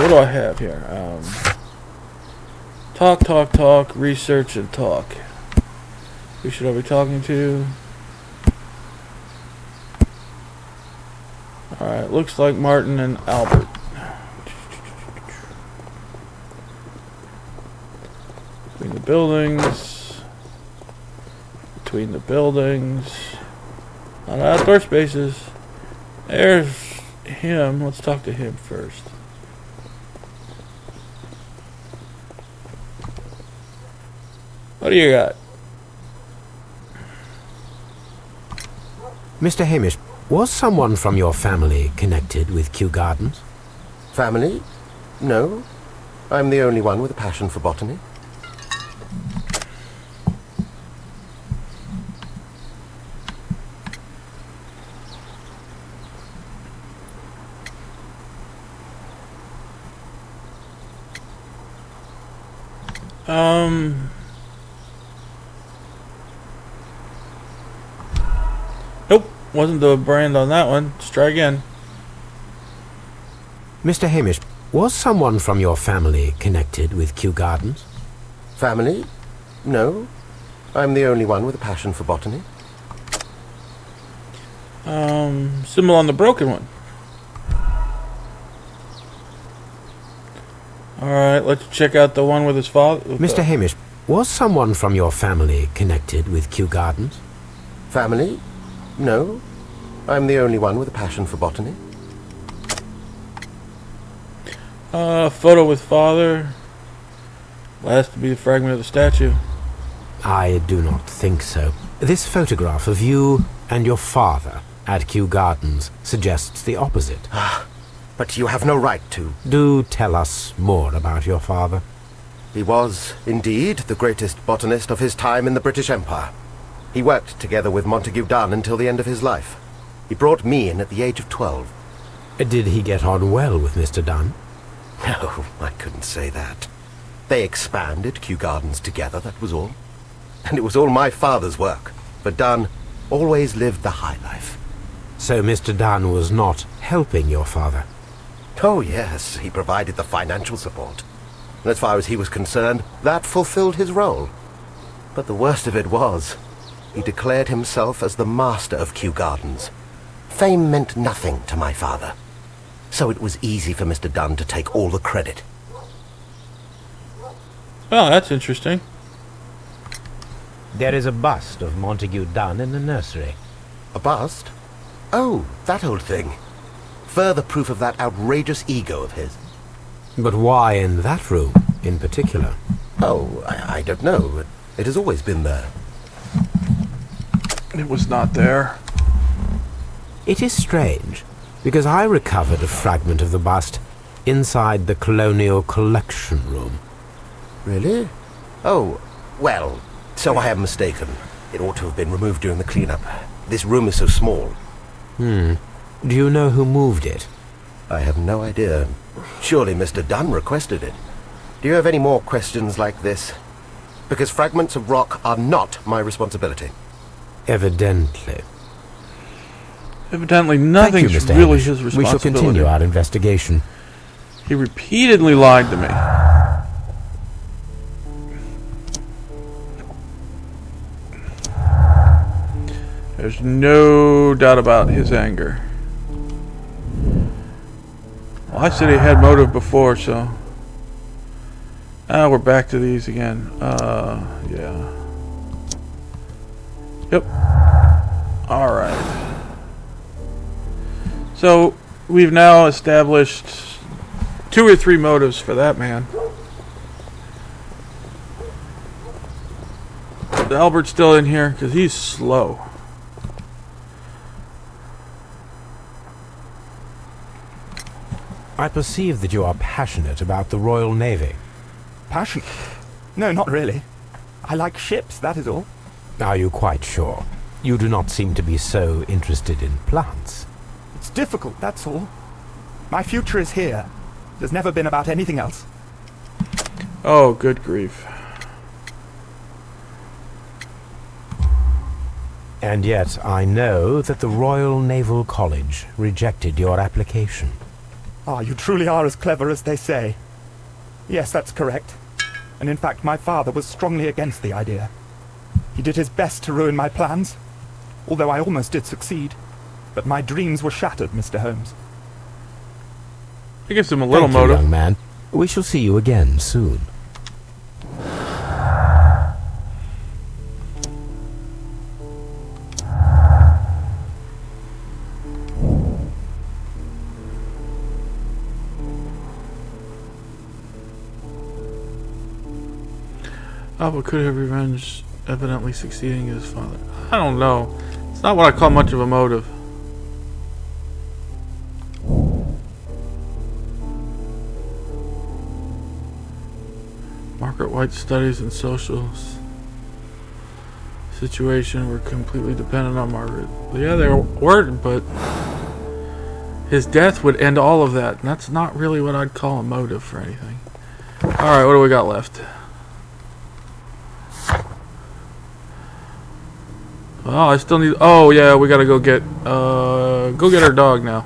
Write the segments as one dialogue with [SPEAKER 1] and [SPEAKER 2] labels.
[SPEAKER 1] what do I have here? Talk, research, and talk. Who should I be talking to? Alright, looks like Martin and Albert. Between the buildings. Between the buildings. On outdoor spaces. There's him. Let's talk to him first. What do you got?
[SPEAKER 2] Mr. Hamish, was someone from your family connected with Kew Gardens?
[SPEAKER 3] Family? No. I'm the only one with a passion for botany.
[SPEAKER 1] Nope, wasn't the brand on that one. Let's try again.
[SPEAKER 2] Mr. Hamish, was someone from your family connected with Kew Gardens?
[SPEAKER 3] Family? No. I'm the only one with a passion for botany.
[SPEAKER 1] Symbol on the broken one. Alright, let's check out the one with his father.
[SPEAKER 2] Mr. Hamish, was someone from your family connected with Kew Gardens?
[SPEAKER 3] Family? No. I'm the only one with a passion for botany.
[SPEAKER 1] Photo with father. Last to be the fragment of the statue.
[SPEAKER 2] I do not think so. This photograph of you and your father at Kew Gardens suggests the opposite.
[SPEAKER 3] But you have no right to.
[SPEAKER 2] Do tell us more about your father.
[SPEAKER 3] He was, indeed, the greatest botanist of his time in the British Empire. He worked together with Montague Dunn until the end of his life. He brought me in at the age of 12.
[SPEAKER 2] Did he get on well with Mr. Dunn?
[SPEAKER 3] No, I couldn't say that. They expanded Kew Gardens together, that was all. And it was all my father's work. For Dunn always lived the high life.
[SPEAKER 2] So Mr. Dunn was not helping your father?
[SPEAKER 3] Oh, yes, he provided the financial support. And as far as he was concerned, that fulfilled his role. But the worst of it was, he declared himself as the master of Kew Gardens. Fame meant nothing to my father. So it was easy for Mr. Dunn to take all the credit.
[SPEAKER 1] Oh, that's interesting.
[SPEAKER 2] There is a bust of Montague Dunn in the nursery.
[SPEAKER 3] A bust? Oh, that old thing. Further proof of that outrageous ego of his.
[SPEAKER 2] But why in that room, in particular?
[SPEAKER 3] Oh, I don't know. It has always been there.
[SPEAKER 1] It was not there.
[SPEAKER 2] It is strange, because I recovered a fragment of the bust inside the Colonial Collection Room.
[SPEAKER 3] Really? Oh, well, so I am mistaken. It ought to have been removed during the cleanup. This room is so small.
[SPEAKER 2] Do you know who moved it?
[SPEAKER 3] I have no idea. Surely Mr. Dunn requested it. Do you have any more questions like this? Because fragments of rock are not my responsibility.
[SPEAKER 2] Evidently.
[SPEAKER 1] Evidently, nothing's
[SPEAKER 2] Thank you, Mr.
[SPEAKER 1] really
[SPEAKER 2] Hamish.
[SPEAKER 1] his responsibility.
[SPEAKER 2] We shall continue our investigation.
[SPEAKER 1] He repeatedly lied to me. There's no doubt about his anger. Well, I said he had motive before, so... we're back to these again. Yeah. Yep. Alright. So, we've now established 2 or 3 motives for that man. Albert's still in here, because he's slow.
[SPEAKER 2] I perceive that you are passionate about the Royal Navy.
[SPEAKER 4] Passion? No, not really. I like ships, that is all.
[SPEAKER 2] Are you quite sure? You do not seem to be so interested in plants.
[SPEAKER 4] It's difficult, that's all. My future is here. It has never been about anything else.
[SPEAKER 1] Oh, good grief.
[SPEAKER 2] And yet I know that the Royal Naval College rejected your application.
[SPEAKER 4] Ah, you truly are as clever as they say. Yes, that's correct. And in fact, my father was strongly against the idea. He did his best to ruin my plans, although I almost did succeed. But my dreams were shattered, Mr. Holmes.
[SPEAKER 1] It gives him a little
[SPEAKER 2] Thank you,
[SPEAKER 1] motive.
[SPEAKER 2] young man. We shall see you again soon.
[SPEAKER 1] Alpha could have revenge, evidently succeeding his father. I don't know. It's not what I call much of a motive. Margaret White's studies and social situation were completely dependent on Margaret. Yeah, they were, but his death would end all of that. And that's not really what I'd call a motive for anything. Alright, what do we got left? Oh, I still need... Oh, yeah, we gotta go get our dog now.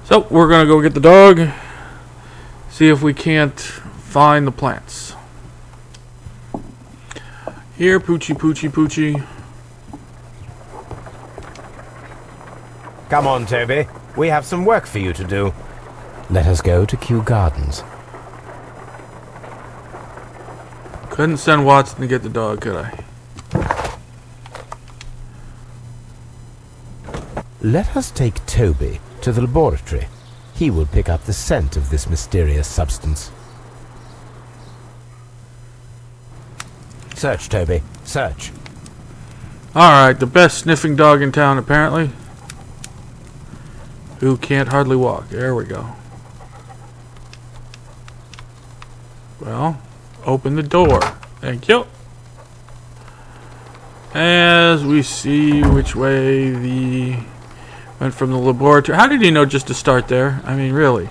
[SPEAKER 1] So, we're gonna go get the dog. See if we can't find the plants. Here, Poochie, Poochie, Poochie.
[SPEAKER 2] Come on, Toby. We have some work for you to do. Let us go to Kew Gardens.
[SPEAKER 1] Couldn't send Watson to get the dog, could I?
[SPEAKER 2] Let us take Toby to the laboratory. He will pick up the scent of this mysterious substance. Search, Toby. Search.
[SPEAKER 1] Alright, the best sniffing dog in town, apparently. Who can't hardly walk. There we go. Well, open the door. Thank you. As we see which way the... Went from the laboratory. How did he know just to start there? I mean, really.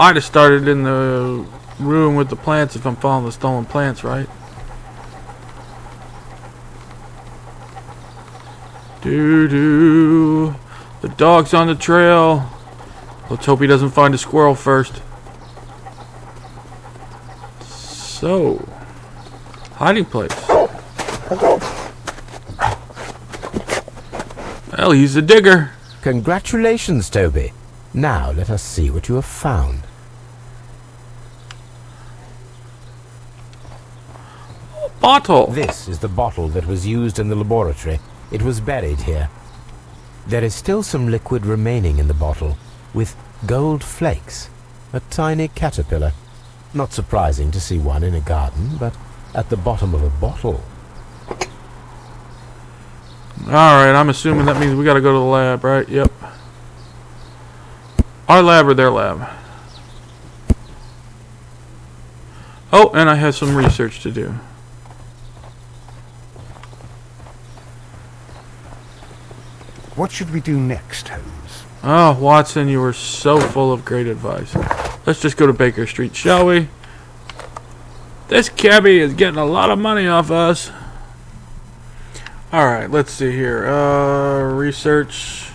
[SPEAKER 1] I'd have started in the room with the plants if I'm following the stolen plants, right? Doo-doo. The dog's on the trail. Let's hope he doesn't find a squirrel first. So, hiding place. Well, he's a digger.
[SPEAKER 2] Congratulations, Toby. Now let us see what you have found.
[SPEAKER 1] Bottle.
[SPEAKER 2] This is the bottle that was used in the laboratory. It was buried here. There is still some liquid remaining in the bottle, with gold flakes. A tiny caterpillar. Not surprising to see one in a garden, but at the bottom of a bottle.
[SPEAKER 1] Alright, I'm assuming that means we gotta go to the lab, right? Yep. Our lab or their lab? Oh, and I have some research to do.
[SPEAKER 5] What should we do next, Holmes?
[SPEAKER 1] Oh, Watson, you were so full of great advice. Let's just go to Baker Street, shall we? This cabbie is getting a lot of money off us. Alright, let's see here. Research.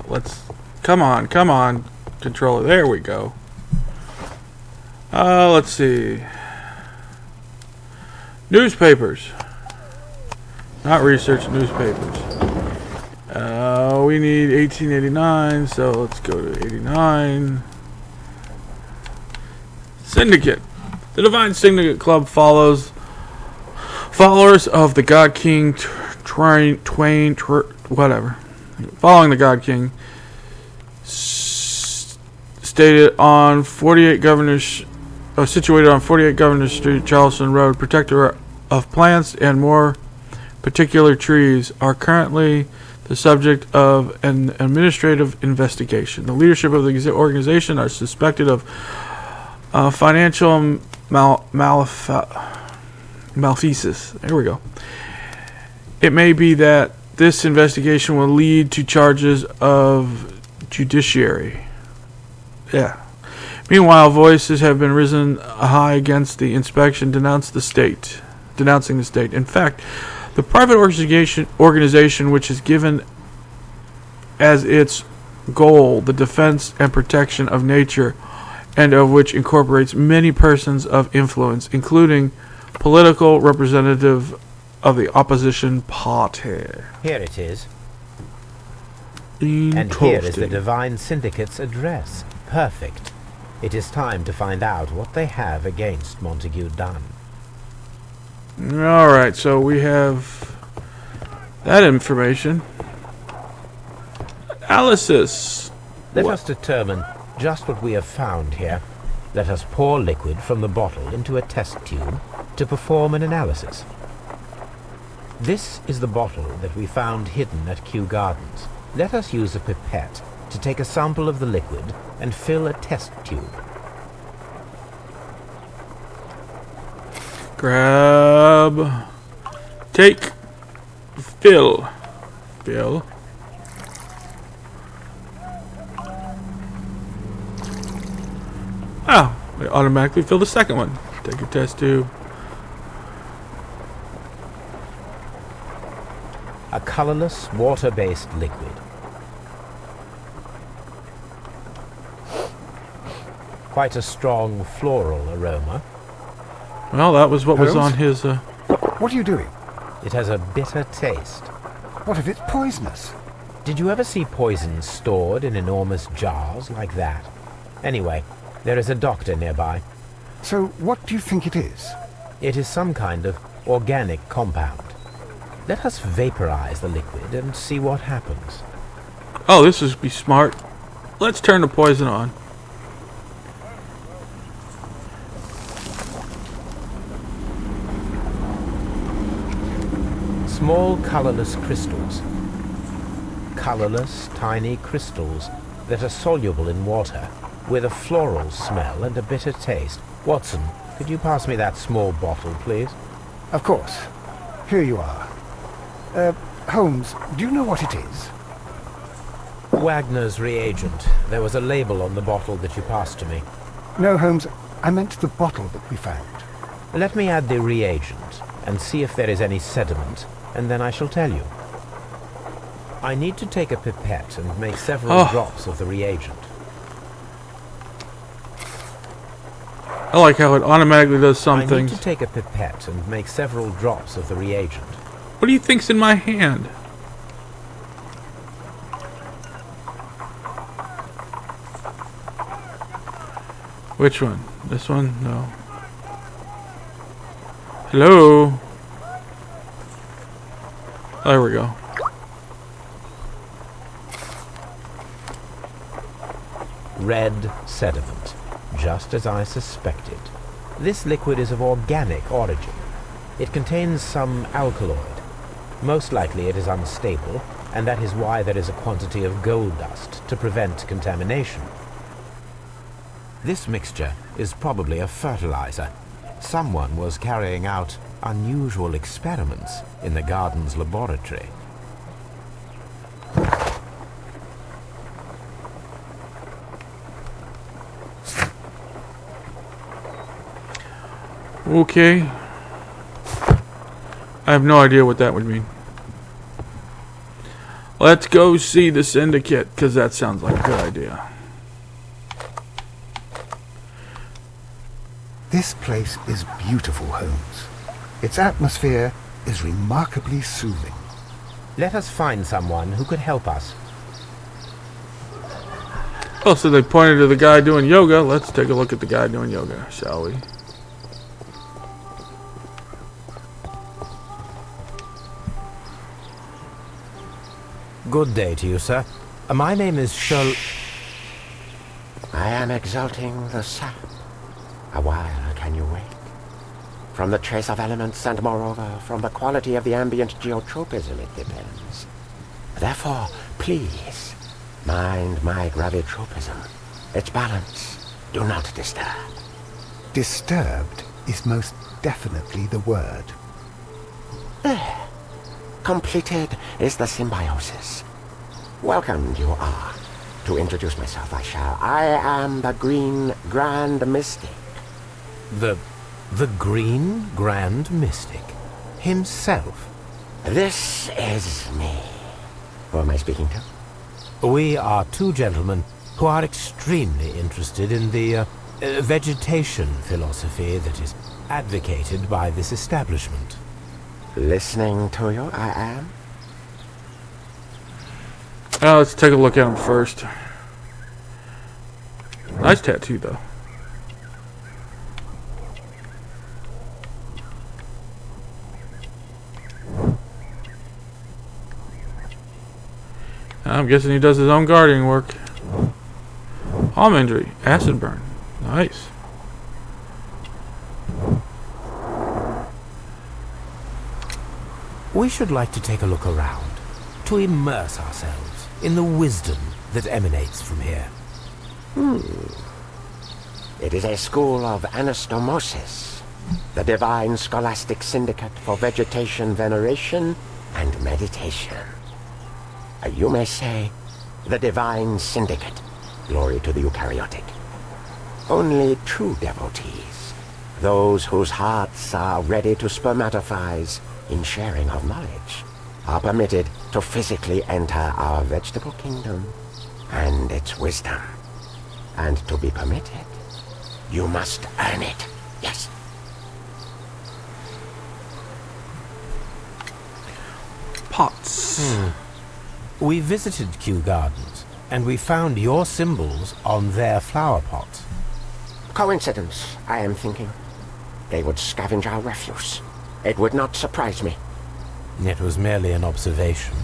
[SPEAKER 1] Let's... Come on, controller. There we go. Let's see. Newspapers. Not research, newspapers. We need 1889, so let's go to 89. Syndicate. The Divine Syndicate Club follows followers of the God King whatever. Following the God King, stated on 48 Governors, situated on 48 Governors Street, Charleston Road, protector of plants and more particular trees, are currently the subject of an administrative investigation. The leadership of the organization are suspected of financial malfeasance. There we go. It may be that this investigation will lead to charges of judiciary. Yeah. Meanwhile, voices have been risen high against the inspection, denouncing the state. In fact, the private organization which is given as its goal, the defense and protection of nature, and of which incorporates many persons of influence, including political representative of the opposition party.
[SPEAKER 2] Here it is. And here is the Divine Syndicate's address. Perfect. It is time to find out what they have against Montague Dunn.
[SPEAKER 1] Alright, so we have that information. Analysis.
[SPEAKER 2] Let us determine just what we have found here. Let us pour liquid from the bottle into a test tube to perform an analysis. This is the bottle that we found hidden at Kew Gardens. Let us use a pipette to take a sample of the liquid and fill a test tube.
[SPEAKER 1] Grab. Take. Fill. Fill. Oh, it automatically fill the second one. Take a test tube.
[SPEAKER 2] A colorless, water-based liquid. Quite a strong floral aroma.
[SPEAKER 1] Well, that was what was
[SPEAKER 5] Holmes?
[SPEAKER 1] on his...
[SPEAKER 5] What are you doing?
[SPEAKER 2] It has a bitter taste.
[SPEAKER 5] What if it's poisonous?
[SPEAKER 2] Did you ever see poison stored in enormous jars like that? Anyway, there is a doctor nearby.
[SPEAKER 5] So what do you think it is?
[SPEAKER 2] It is some kind of organic compound. Let us vaporize the liquid and see what happens.
[SPEAKER 1] Oh, this would be smart. Let's turn the poison on.
[SPEAKER 2] Small colorless crystals. Colorless, tiny crystals that are soluble in water, with a floral smell and a bitter taste. Watson, could you pass me that small bottle, please?
[SPEAKER 5] Of course. Here you are. Holmes, do you know what it is?
[SPEAKER 2] Wagner's reagent. There was a label on the bottle that you passed to me.
[SPEAKER 5] No, Holmes, I meant the bottle that we found.
[SPEAKER 2] Let me add the reagent and see if there is any sediment, and then I shall tell you. I need to take a pipette and make several drops of the reagent.
[SPEAKER 1] I like how it automatically does some
[SPEAKER 2] I
[SPEAKER 1] things.
[SPEAKER 2] need to take a pipette and make several drops of the reagent.
[SPEAKER 1] What do you think's in my hand? Which one? This one? No. Hello? There we go.
[SPEAKER 2] Red sediment, just as I suspected. This liquid is of organic origin. It contains some alkaloid. Most likely it is unstable, and that is why there is a quantity of gold dust to prevent contamination. This mixture is probably a fertilizer. Someone was carrying out unusual experiments in the garden's laboratory.
[SPEAKER 1] Okay. I have no idea what that would mean. Let's go see the syndicate, because that sounds like a good idea.
[SPEAKER 5] This place is beautiful, Holmes. Its atmosphere is remarkably soothing.
[SPEAKER 2] Let us find someone who could help us.
[SPEAKER 1] Oh, so they pointed to the guy doing yoga. Let's take a look at the guy doing yoga, shall we?
[SPEAKER 2] Good day to you, sir. My name is Sherlock...
[SPEAKER 3] I am exalting the sap. A while can you wait? From the trace of elements and moreover from the quality of the ambient geotropism it depends. Therefore, please, mind my gravitropism. Its balance. Do not disturb.
[SPEAKER 5] Disturbed is most definitely the word.
[SPEAKER 3] There. Completed is the symbiosis. Welcome you are. To introduce myself I shall. I am the Green Grand Mystic.
[SPEAKER 2] The Green Grand Mystic himself.
[SPEAKER 3] This is me. Who am I speaking to?
[SPEAKER 2] We are two gentlemen who are extremely interested in the vegetation philosophy that is advocated by this establishment.
[SPEAKER 3] Listening to you, I am.
[SPEAKER 1] Let's take a look at him first. Nice tattoo, though. I'm guessing he does his own gardening work. Palm injury, acid burn. Nice.
[SPEAKER 2] We should like to take a look around, to immerse ourselves in the wisdom that emanates from here.
[SPEAKER 3] It is a school of anastomosis, the divine scholastic syndicate for vegetation veneration and meditation. You may say, the divine syndicate. Glory to the eukaryotic. Only true devotees, those whose hearts are ready to spermatophize in sharing of knowledge, are permitted to physically enter our vegetable kingdom and its wisdom. And to be permitted, you must earn it. Yes.
[SPEAKER 1] Pots.
[SPEAKER 2] We visited Kew Gardens, and we found your symbols on their flower pots.
[SPEAKER 3] Coincidence, I am thinking. They would scavenge our refuse. It would not surprise me.
[SPEAKER 2] It was merely an observation.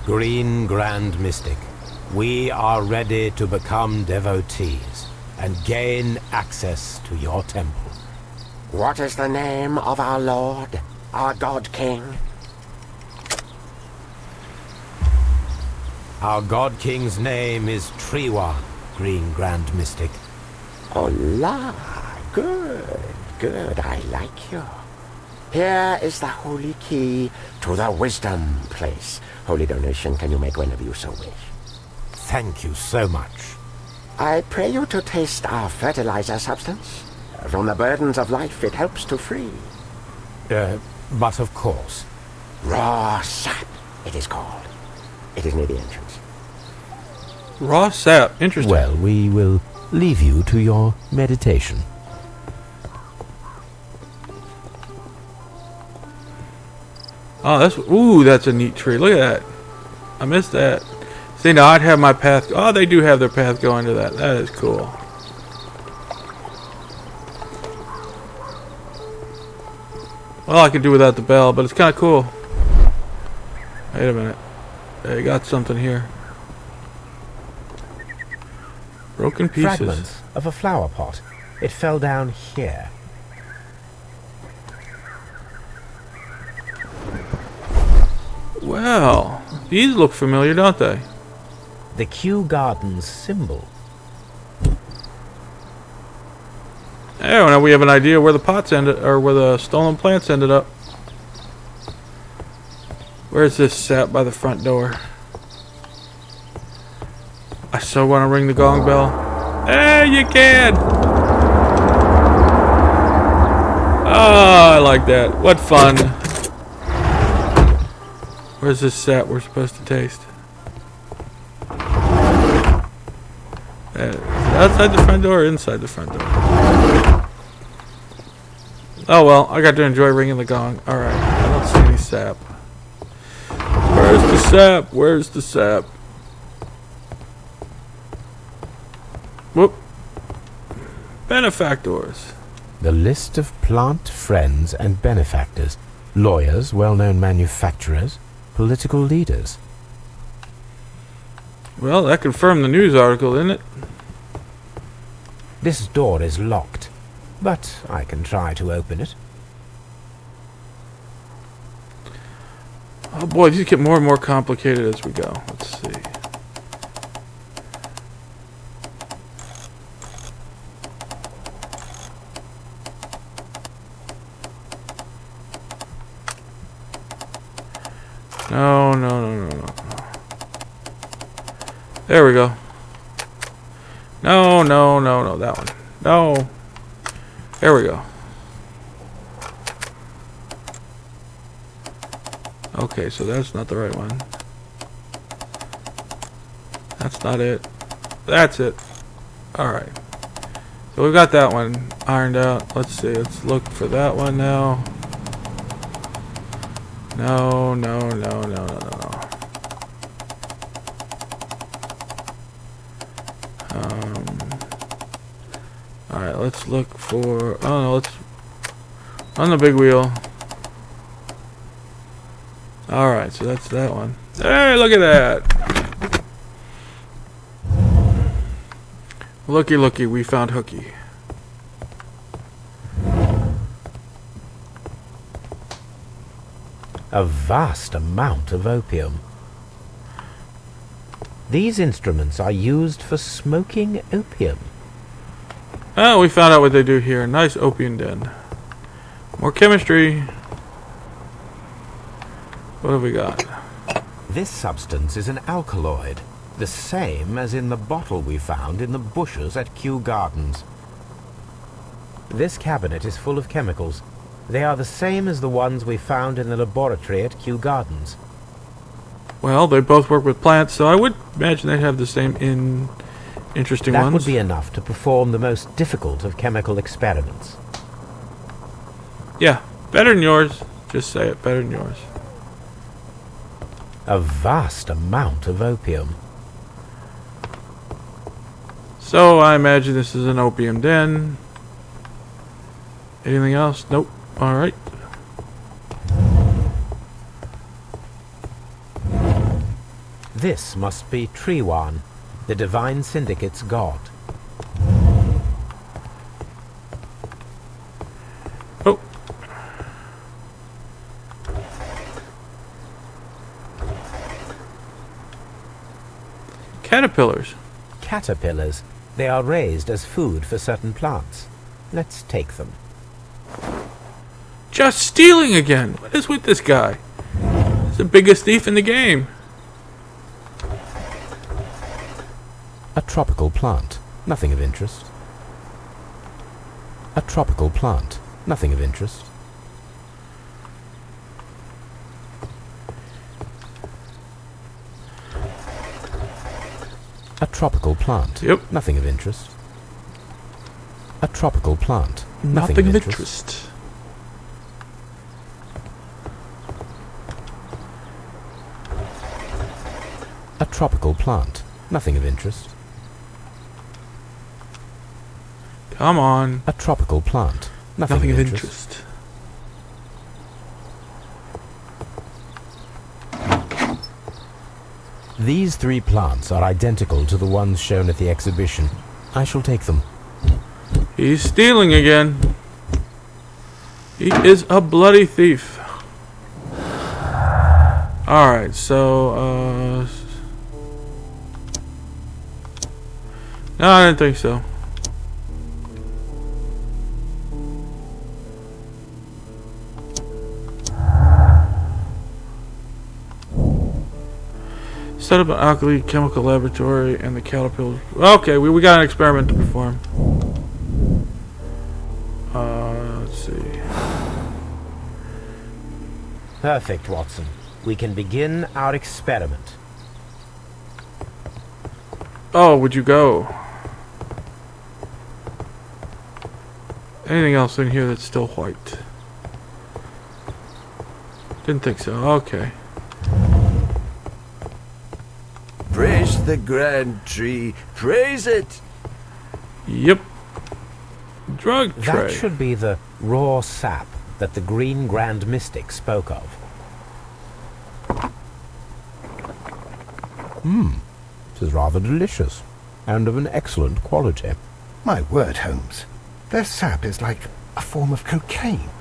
[SPEAKER 2] Green Grand Mystic, we are ready to become devotees and gain access to your temple.
[SPEAKER 3] What is the name of our Lord, our God King?
[SPEAKER 2] Our God King's name is Triwan, Green Grand Mystic.
[SPEAKER 3] Oh la, good, good, I like you. Here is the holy key to the wisdom place. Holy donation can you make whenever you so wish.
[SPEAKER 2] Thank you so much.
[SPEAKER 3] I pray you to taste our fertilizer substance. From the burdens of life it helps to free.
[SPEAKER 2] But of course.
[SPEAKER 3] Raw sap, it is called. It is near the entrance.
[SPEAKER 1] Raw sap. Interesting.
[SPEAKER 2] Well, we will leave you to your meditation.
[SPEAKER 1] Oh, that's a neat tree. Look at that. I missed that. See, now I'd have my path. Oh, they do have their path going to that. That is cool. Well, I could do without the bell, but it's kind of cool. Wait a minute. They got something here. Broken pieces.
[SPEAKER 2] Fragments of a flower pot. It fell down here.
[SPEAKER 1] Well, these look familiar, don't they?
[SPEAKER 2] The Kew Gardens symbol.
[SPEAKER 1] There, now we have an idea where the pots ended, or where the stolen plants ended up. Where's this sap by the front door? I so want to ring the gong bell. Hey, you can! Oh, I like that. What fun. Where's this sap we're supposed to taste? Is it outside the front door or inside the front door? Oh well, I got to enjoy ringing the gong. Alright, I don't see any sap. Where's the sap? Where's the sap? Whoop. Benefactors.
[SPEAKER 2] The list of plant friends and benefactors. Lawyers, well-known manufacturers, political leaders.
[SPEAKER 1] Well, that confirmed the news article, didn't it?
[SPEAKER 2] This door is locked, but I can try to open it.
[SPEAKER 1] Oh boy, these get more and more complicated as we go. Let's see. No, no, no, no, no. There we go. No, no, no, no, that one. No. There we go. Okay, so that's not the right one. That's not it. That's it. Alright. So we've got that one ironed out. Let's see. Let's look for that one now. No. Alright, let's look for... Oh no, let's... On the big wheel. Alright, so that's that one. Hey, look at that! Looky, we found Hooky.
[SPEAKER 2] A vast amount of opium. These instruments are used for smoking opium.
[SPEAKER 1] Oh, we found out what they do here. Nice opium den. More chemistry. What have we got?
[SPEAKER 2] This substance is an alkaloid, the same as in the bottle we found in the bushes at Kew Gardens. This cabinet is full of chemicals. They are the same as the ones we found in the laboratory at Kew Gardens.
[SPEAKER 1] Well, they both work with plants, so I would imagine they'd have the same interesting ones.
[SPEAKER 2] That would be enough to perform the most difficult of chemical experiments.
[SPEAKER 1] Yeah, better than yours. Just say it, better than yours.
[SPEAKER 2] A vast amount of opium.
[SPEAKER 1] So I imagine this is an opium den. Anything else? Nope. Alright.
[SPEAKER 2] This must be Triwan, the Divine Syndicate's god.
[SPEAKER 1] Oh. Caterpillars.
[SPEAKER 2] Caterpillars. They are raised as food for certain plants. Let's take them.
[SPEAKER 1] Just stealing again. What is with this guy? He's the biggest thief in the game.
[SPEAKER 2] A tropical plant. Nothing of interest. A tropical plant. Nothing of interest. A tropical plant.
[SPEAKER 1] Yep.
[SPEAKER 2] Nothing of interest. A tropical plant.
[SPEAKER 1] Nothing of interest.
[SPEAKER 2] A tropical plant. Nothing of interest.
[SPEAKER 1] Come on.
[SPEAKER 2] A tropical plant. Nothing of interest. These three plants are identical to the ones shown at the exhibition. I shall take them.
[SPEAKER 1] He's stealing again. He is a bloody thief. Alright, so, no, I didn't think so. Set up an alkali chemical laboratory and the caterpillar. Okay, we got an experiment to perform. Let's see.
[SPEAKER 2] Perfect, Watson. We can begin our experiment.
[SPEAKER 1] Oh, would you go? Anything else in here that's still white? Didn't think so. Okay.
[SPEAKER 6] Praise the grand tree. Praise it.
[SPEAKER 1] Yep. Drug
[SPEAKER 2] That
[SPEAKER 1] tray.
[SPEAKER 2] should be the raw sap that the Green Grand Mystic spoke of. It is rather delicious, and of an excellent quality.
[SPEAKER 5] My word, Holmes. Their sap is like a form of cocaine.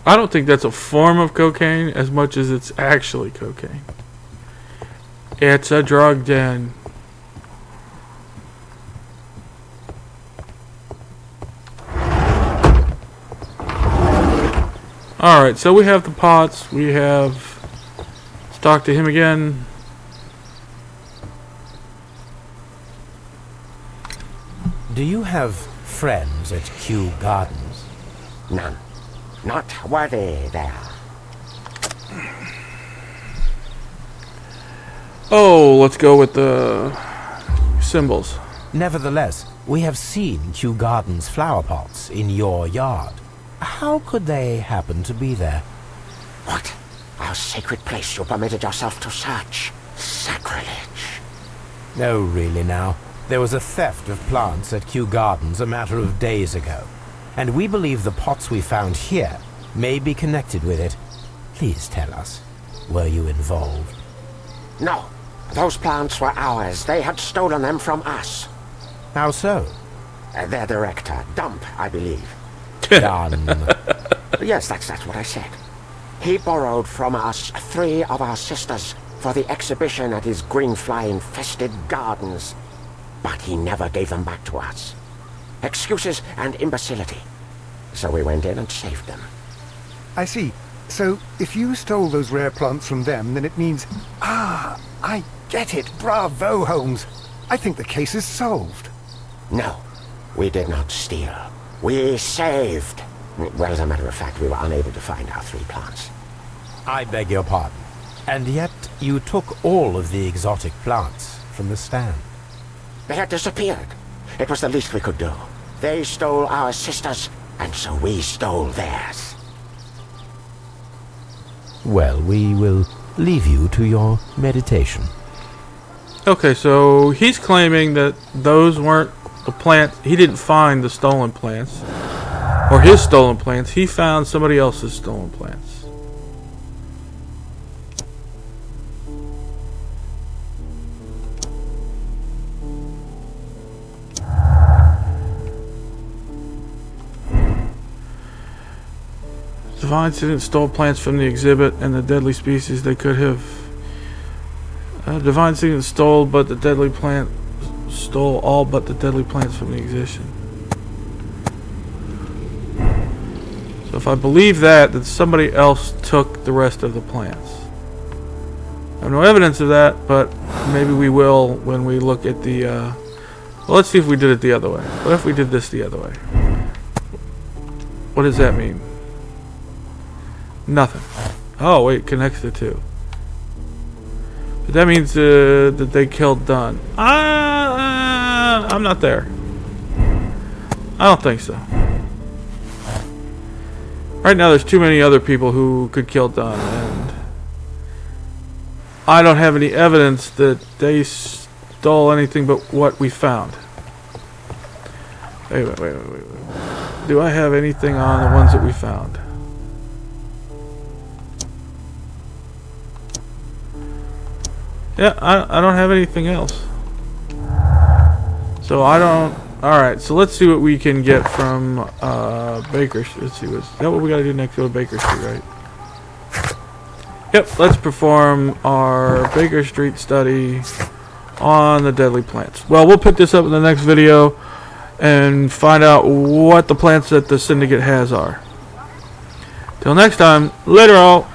[SPEAKER 1] I don't think that's a form of cocaine as much as it's actually cocaine. It's a drug den. Alright, so we have the pots. We have... Let's talk to him again.
[SPEAKER 2] Do you have friends at Kew Gardens?
[SPEAKER 7] None. Not worthy there.
[SPEAKER 1] Oh, let's go with the symbols.
[SPEAKER 2] Nevertheless, we have seen Kew Gardens flower pots in your yard. How could they happen to be there?
[SPEAKER 7] What? Our sacred place you permitted yourself to search. Sacrilege.
[SPEAKER 2] No, really now. There was a theft of plants at Kew Gardens a matter of days ago, and we believe the pots we found here may be connected with it. Please tell us, were you involved?
[SPEAKER 7] No. Those plants were ours. They had stolen them from us.
[SPEAKER 2] How so?
[SPEAKER 7] Their director, Dump, I believe.
[SPEAKER 2] Done.
[SPEAKER 7] Yes, that's what I said. He borrowed from us 3 of our sisters for the exhibition at his green-fly-infested gardens. But he never gave them back to us. Excuses and imbecility. So we went in and saved them.
[SPEAKER 5] I see. So, if you stole those rare plants from them, then it means... Ah, I get it. Bravo, Holmes. I think the case is solved.
[SPEAKER 7] No, we did not steal. We saved. Well, as a matter of fact, we were unable to find our 3 plants.
[SPEAKER 2] I beg your pardon. And yet you took all of the exotic plants from the stand.
[SPEAKER 7] They had disappeared. It was the least we could do. They stole our sisters, and so we stole theirs.
[SPEAKER 2] Well, we will leave you to your meditation.
[SPEAKER 1] Okay, so he's claiming that those weren't the plants. He didn't find the stolen plants, or his stolen plants. He found somebody else's stolen plants. Divine student stole plants from the exhibit and the deadly species they could have. Divine student stole, but the deadly plant stole all but the deadly plants from the exhibition. So if I believe that, then somebody else took the rest of the plants. I have no evidence of that, but maybe we will when we look at the. Well, let's see if we did it the other way. What if we did this the other way? What does that mean? Nothing. Oh, wait, connects the 2. But that means that they killed Dunn. I'm not there. I don't think so. Right now, there's too many other people who could kill Dunn, and I don't have any evidence that they stole anything but what we found. Wait. Do I have anything on the ones that we found? Yeah, I don't have anything else. So I don't... Alright, so let's see what we can get from Baker Street. Let's see, is that what we gotta do next? Go to Baker Street, right? Yep, let's perform our Baker Street study on the deadly plants. Well, we'll pick this up in the next video and find out what the plants that the syndicate has are. Till next time, later all.